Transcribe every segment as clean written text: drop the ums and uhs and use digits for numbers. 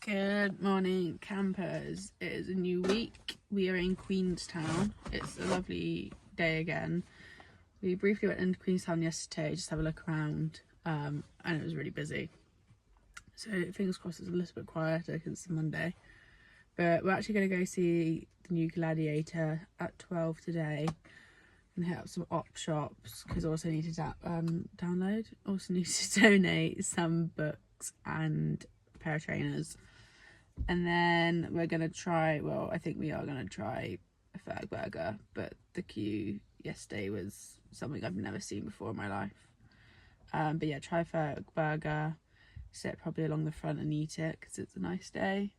Good morning, campers. It is a new week. We are in Queenstown. It's a lovely day again. We briefly went into Queenstown yesterday just to have a look around, and it was really busy. So fingers crossed it's a little bit quieter because it's a Monday. But we're actually going to go see the new Gladiator at 12 today and hit up some op shops because I also need to donate some books and a pair of trainers. And then we're going to try, well, I think we are going to try a Ferg burger, but the queue yesterday was something I've never seen before in my life. But yeah, try a Ferg burger, sit probably along the front and eat it because it's a nice day.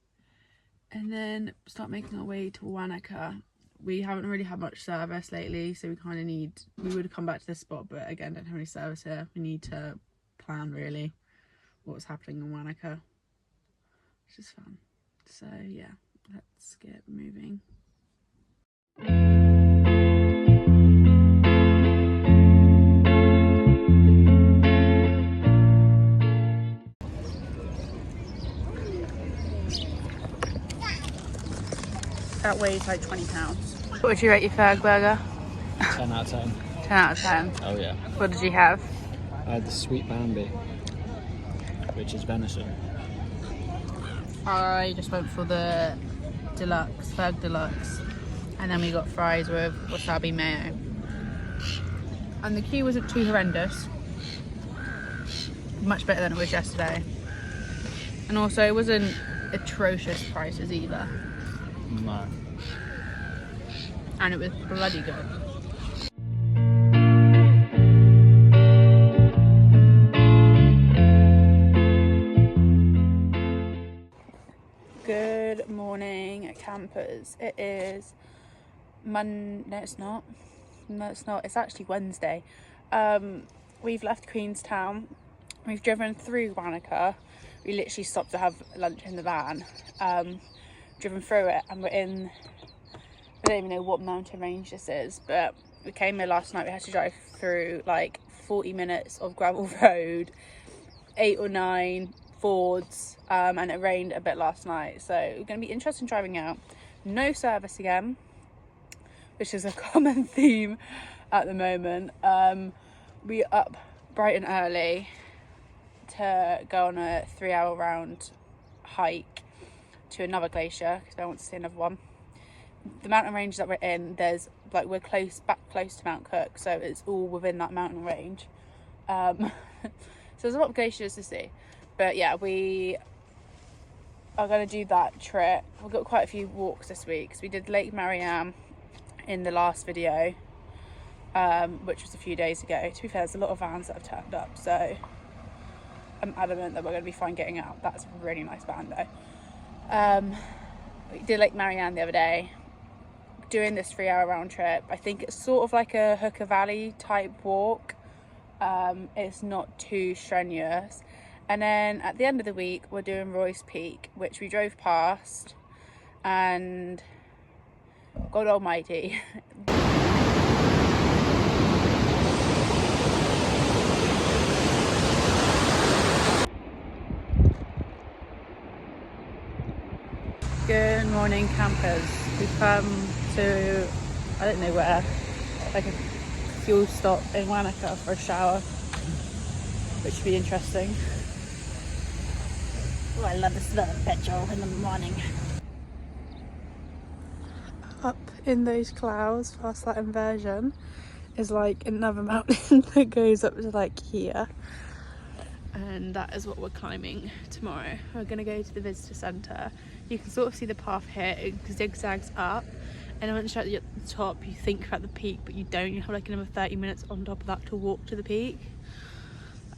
And then start making our way to Wanaka. We haven't really had much service lately, so we kind of we would have come back to this spot, but again, don't have any service here. We need to plan really what's happening in Wanaka, which is fun. So yeah, let's get moving. That weighs like 20 pounds. What would you rate your Ferg burger? 10 out of 10. 10 out of 10. Oh yeah. What did you have? I had the sweet Bambi, which is venison. I just went for the deluxe, Ferg deluxe, and then we got fries with wasabi mayo. And the queue wasn't too horrendous. Much better than it was yesterday. And also it wasn't atrocious prices either. No. And it was bloody good. Good morning, campers. It is No, it's not. It's actually Wednesday. We've left Queenstown. We've driven through Wanaka. We literally stopped to have lunch in the van. Driven through it, and we're in, I don't even know what mountain range this is, but we came here last night. We had to drive through like 40 minutes of gravel road, 8 or 9 Fords, and it rained a bit last night, so it's going to be interesting driving out. No service again, which is a common theme at the moment. We're up bright and early to go on a 3-hour round hike to another glacier because I want to see another one. The mountain range that we're in, we're close to Mount Cook, so it's all within that mountain range. So there's a lot of glaciers to see. But yeah, we are going to do that trip. We've got quite a few walks this week because we did Lake Marianne in the last video, which was a few days ago. To be fair, there's a lot of vans that have turned up, so I'm adamant that we're going to be fine getting out. That's a really nice van though. We did Lake Marianne the other day, doing this 3-hour round trip. I think it's sort of like a Hooker Valley type walk. It's not too strenuous. And then at the end of the week, we're doing Royce Peak, which we drove past, and God almighty. Good morning, campers. We've come to, I don't know where, like a fuel stop in Wanaka for a shower, which should be interesting. Oh, I love the smell of petrol in the morning. Up in those clouds, past that inversion, is like another mountain that goes up to like here. And that is what we're climbing tomorrow. We're going to go to the visitor centre. You can sort of see the path here. It zigzags up, and once you're at the top you think you're at the peak, but you don't. You have like another 30 minutes on top of that to walk to the peak.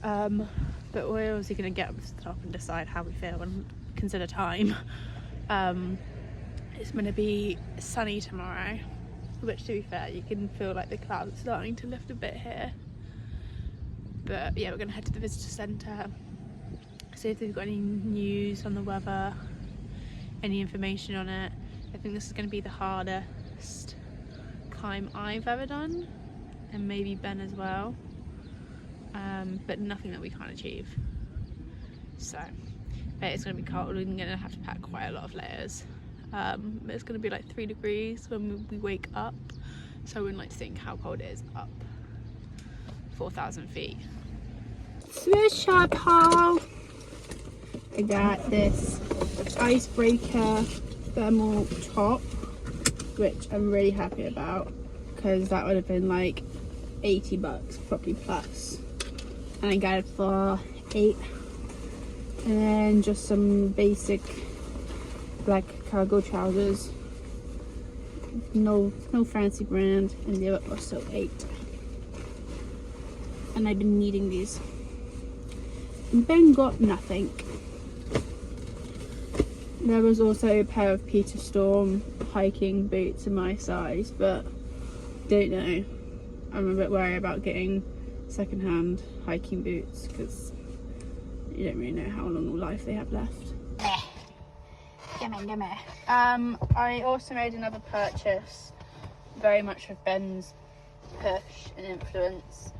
But we're obviously going to get up to the top and decide how we feel and consider time. It's going to be sunny tomorrow, which, to be fair, you can feel like the clouds are starting to lift a bit here. But yeah, we're going to head to the visitor centre, see if they've got any news on the weather, any information on it. I think this is going to be the hardest climb I've ever done, and maybe Ben as well, but nothing that we can't achieve. So But it's going to be cold. We're going to have to pack quite a lot of layers. It's going to be like 3 degrees when we wake up. So I wouldn't like to think how cold it is up 4,000 feet. Thrift shop haul. I got this icebreaker thermal top, which I'm really happy about because that would have been like 80 bucks, probably plus. And I got it for 8. And then just some basic black cargo trousers. No fancy brand, and they were also 8. And I've been needing these. And Ben got nothing. There was also a pair of Peter Storm hiking boots in my size, but don't know. I'm a bit worried about getting secondhand hiking boots because you don't really know how long life they have left. Gimme. I also made another purchase, very much with Ben's push and influence,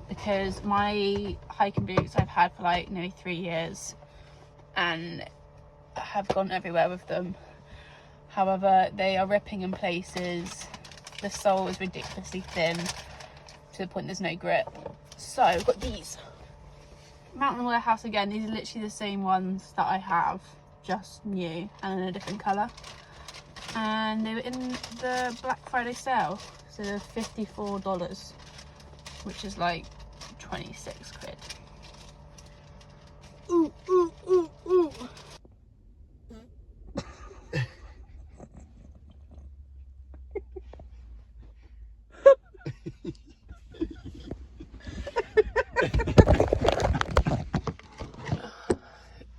because my hiking boots I've had for like nearly 3 years and have gone everywhere with them. However, they are ripping in places. The sole is ridiculously thin to the point there's no grip. So I've got these. Mountain Warehouse again. These are literally the same ones that I have, just new and in a different colour. And they were in the Black Friday sale, so they're $54, which is like 26 quid. Ooh, ooh, ooh, ooh.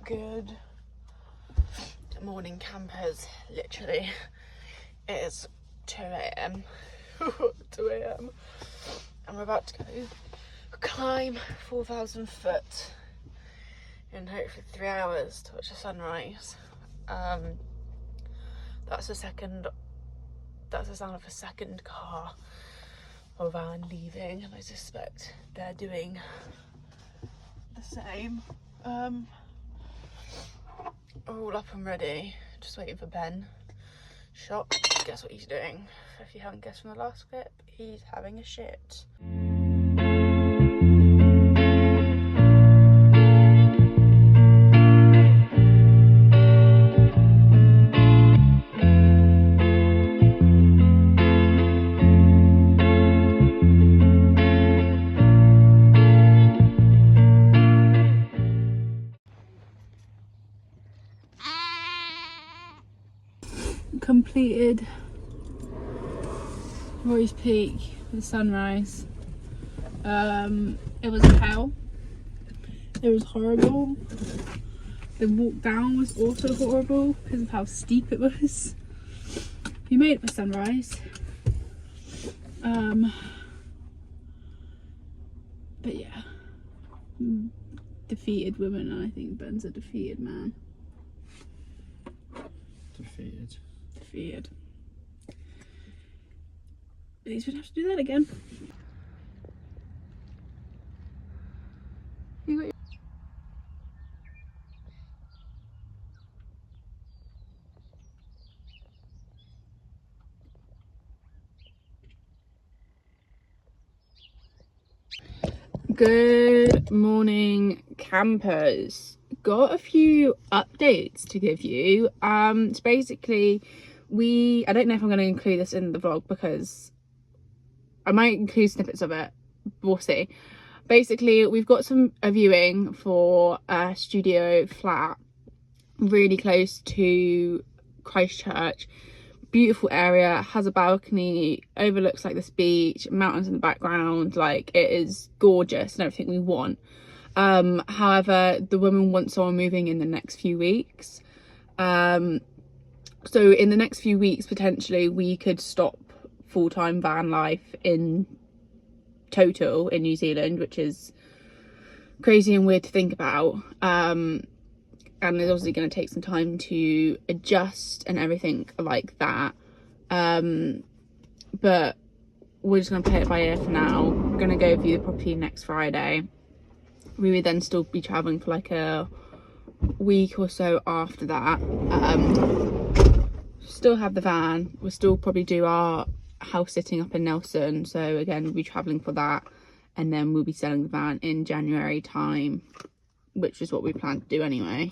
Good morning, campers. Literally, it is 2 a.m. 2 a.m. and we're about to go climb 4,000 foot in hopefully 3 hours to watch the sunrise. That's the sound of a second car or van leaving, and I suspect they're doing the same. We're all up and ready, just waiting for Ben. Shop, guess what he's doing? If you haven't guessed from the last clip, he's having a shit. Completed Roy's Peak with the sunrise. It was hell. It was horrible. The walk down was also horrible because of how steep it was. We made it for sunrise. But yeah, defeated women, and I think Ben's a defeated man. Defeated. At least we'd have to do that again. You got your Good morning, campers. Got a few updates to give you. So basically, I don't know if I'm going to include this in the vlog because I might include snippets of it. We'll see. Basically, we've got a viewing for a studio flat really close to Christchurch. Beautiful area, has a balcony, overlooks like this beach, mountains in the background. Like, it is gorgeous and everything we want. However, the woman wants someone moving in the next few weeks. So in the next few weeks, potentially, we could stop full-time van life in total in New Zealand, which is crazy and weird to think about. And it's obviously going to take some time to adjust and everything like that. But we're just going to play it by ear for now. We're going to go view the property next Friday. We would then still be travelling for like a week or so after that. Still have the van. We'll still probably do our house sitting up in Nelson, so again we'll be travelling for that, and then we'll be selling the van in January time, which is what we plan to do anyway.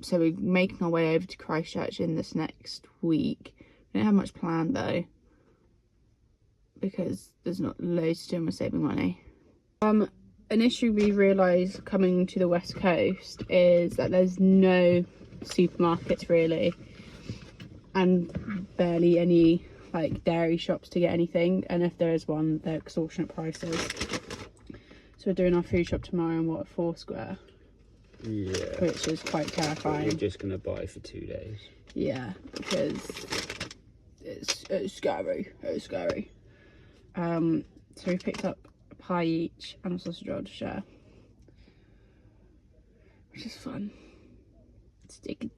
So we're making our way over to Christchurch in this next week. We don't have much planned though, because there's not loads to do and we're saving money. An issue we realised coming to the west coast is that there's no supermarkets really, and barely any like dairy shops to get anything, and if there is one, they're extortionate prices. So we're doing our food shop tomorrow in Foursquare. Yeah, which is quite terrifying. We're just gonna buy for 2 days. Yeah, because it's scary. It's scary. So we picked up a pie each and a sausage roll to share, which is fun. Steak and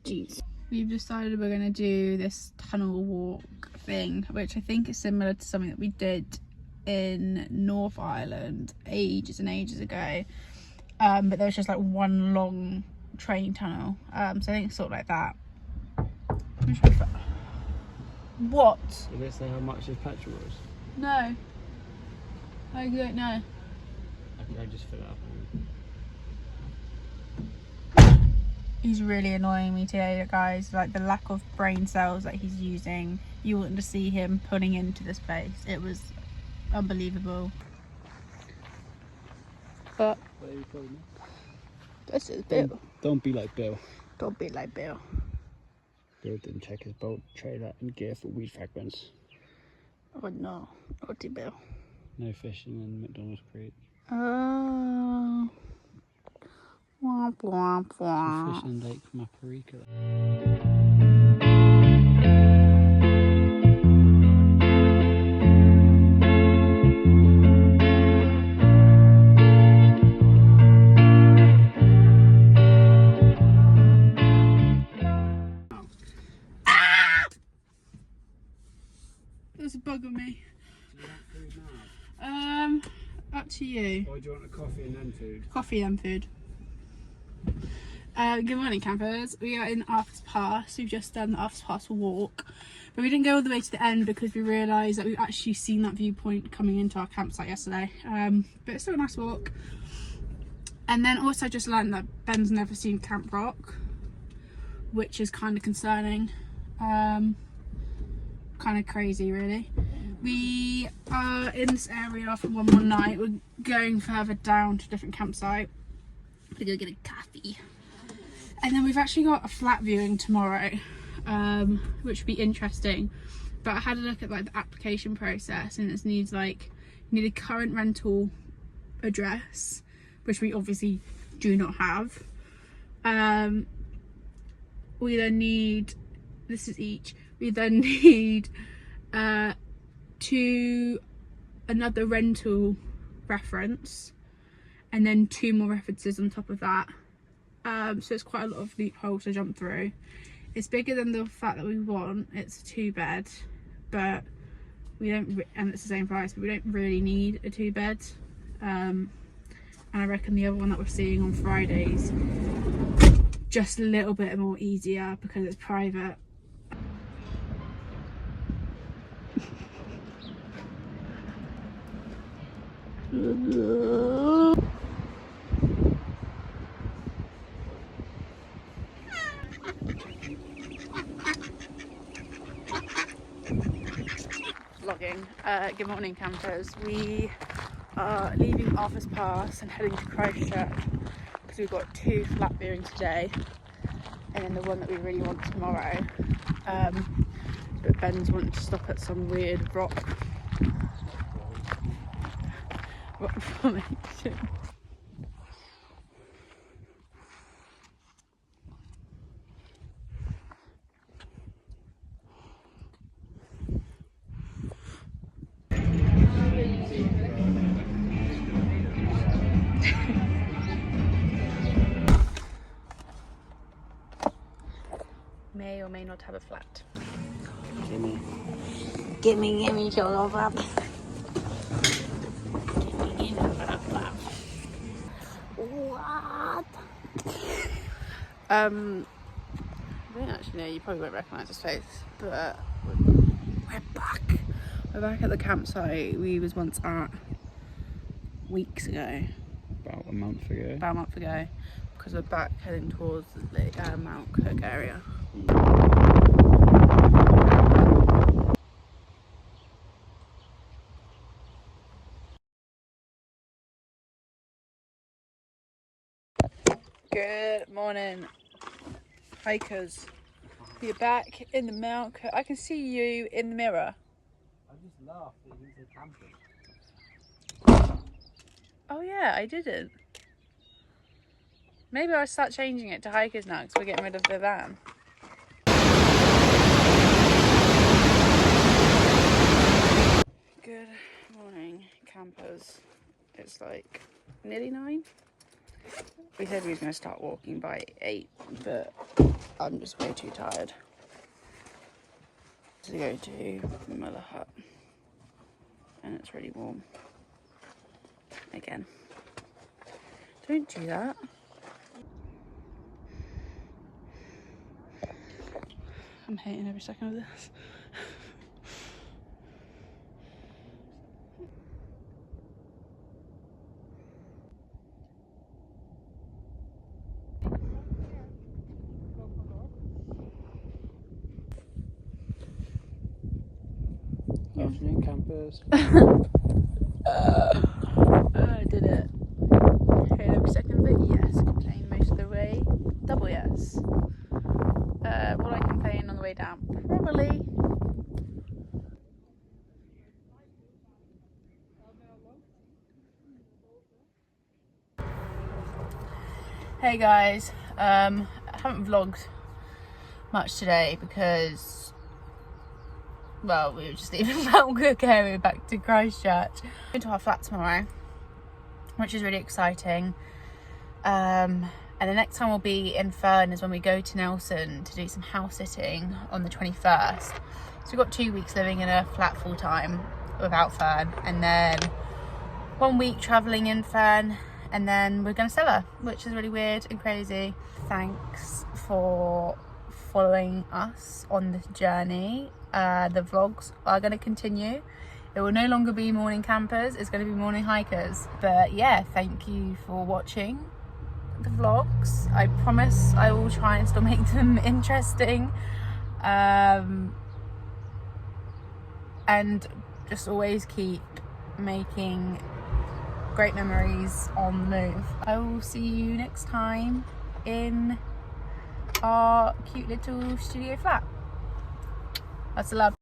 cheese. We've decided we're gonna do this tunnel walk thing, which I think is similar to something that we did in North Ireland ages and ages ago. But there was just like one long train tunnel. So I think it's sort of like that. What? Did it say how much this petrol was? No. I don't know. I just fill it up. He's really annoying me today, guys. Like the lack of brain cells that he's using. You want to see him putting into this place. It was unbelievable. But this is Bill. Don't be like Bill. Don't be like Bill. Bill didn't check his boat trailer and gear for weed fragments. Oh no, naughty Bill. No fishing in McDonald's Creek. Oh. Womp womp womp. Fishing Lake Maparika. There's a bug on me. Up to you. Or do you want a coffee and then food? Coffee and food. Good morning, campers. We are in Arthur's Pass. We've just done the Arthur's Pass walk, but we didn't go all the way to the end because we realised that we've actually seen that viewpoint coming into our campsite yesterday. But it's still a nice walk. And then also just learned that Ben's never seen Camp Rock, which is kind of concerning. Kind of crazy, really. We are in this area for one more night. We're going further down to a different campsite to go get a coffee, and then we've actually got a flat viewing tomorrow, which would be interesting. But I had a look at like the application process, and it needs like you need a current rental address, which we obviously do not have. We then need, this is each, we then need another rental reference, and then 2 more references on top of that. So it's quite a lot of loopholes to jump through. It's bigger than the flat that we want. It's a 2-bed, but we don't, and it's the same price, but we don't really need a 2-bed. And I reckon the other one that we're seeing on Fridays just a little bit more easier because it's private. Vlogging. Good morning, campers. We are leaving Arthur's Pass and heading to Christchurch because we've got 2 flat viewings today, and then the one that we really want tomorrow. But Ben's wanting to stop at some weird rock formation. May or may not have a flat. Gimme, your flap. Ooh. What? I don't actually know, you probably won't recognise his face, but we're back. We're back at the campsite we was once at weeks ago. About a month ago. About a month ago, because we're back heading towards the Mount Cook area. Good morning, hikers. You're back in the Mount Cook. I can see you in the mirror. I just laughed that you said camping. Oh yeah, I didn't. Maybe I'll start changing it to hikers now because we're getting rid of the van. Good morning, campers. It's like nearly 9. We said we was going to start walking by 8, but I'm just way too tired to go to Muller Hut. And it's really warm. Again. Don't do that. I'm hating every second of this. Afternoon campers. I did it. Hated every second of it, yes. Complained most of the way, double yes. Will I complain on the way down? Probably. Hey guys, I haven't vlogged much today because, well, we were just leaving Mount Cook area back to Christchurch. Going to our flat tomorrow, which is really exciting. And the next time we'll be in Fern is when we go to Nelson to do some house sitting on the 21st. So we've got 2 weeks living in a flat full time without Fern, and then 1 week travelling in Fern, and then we're going to sell her, which is really weird and crazy. Thanks for following us on this journey. The vlogs are going to continue. It will no longer be morning campers, it's going to be morning hikers. But yeah, thank you for watching the vlogs. I promise I will try and still make them interesting. And just always keep making great memories on the move. I will see you next time in our cute little studio flat. That's a love.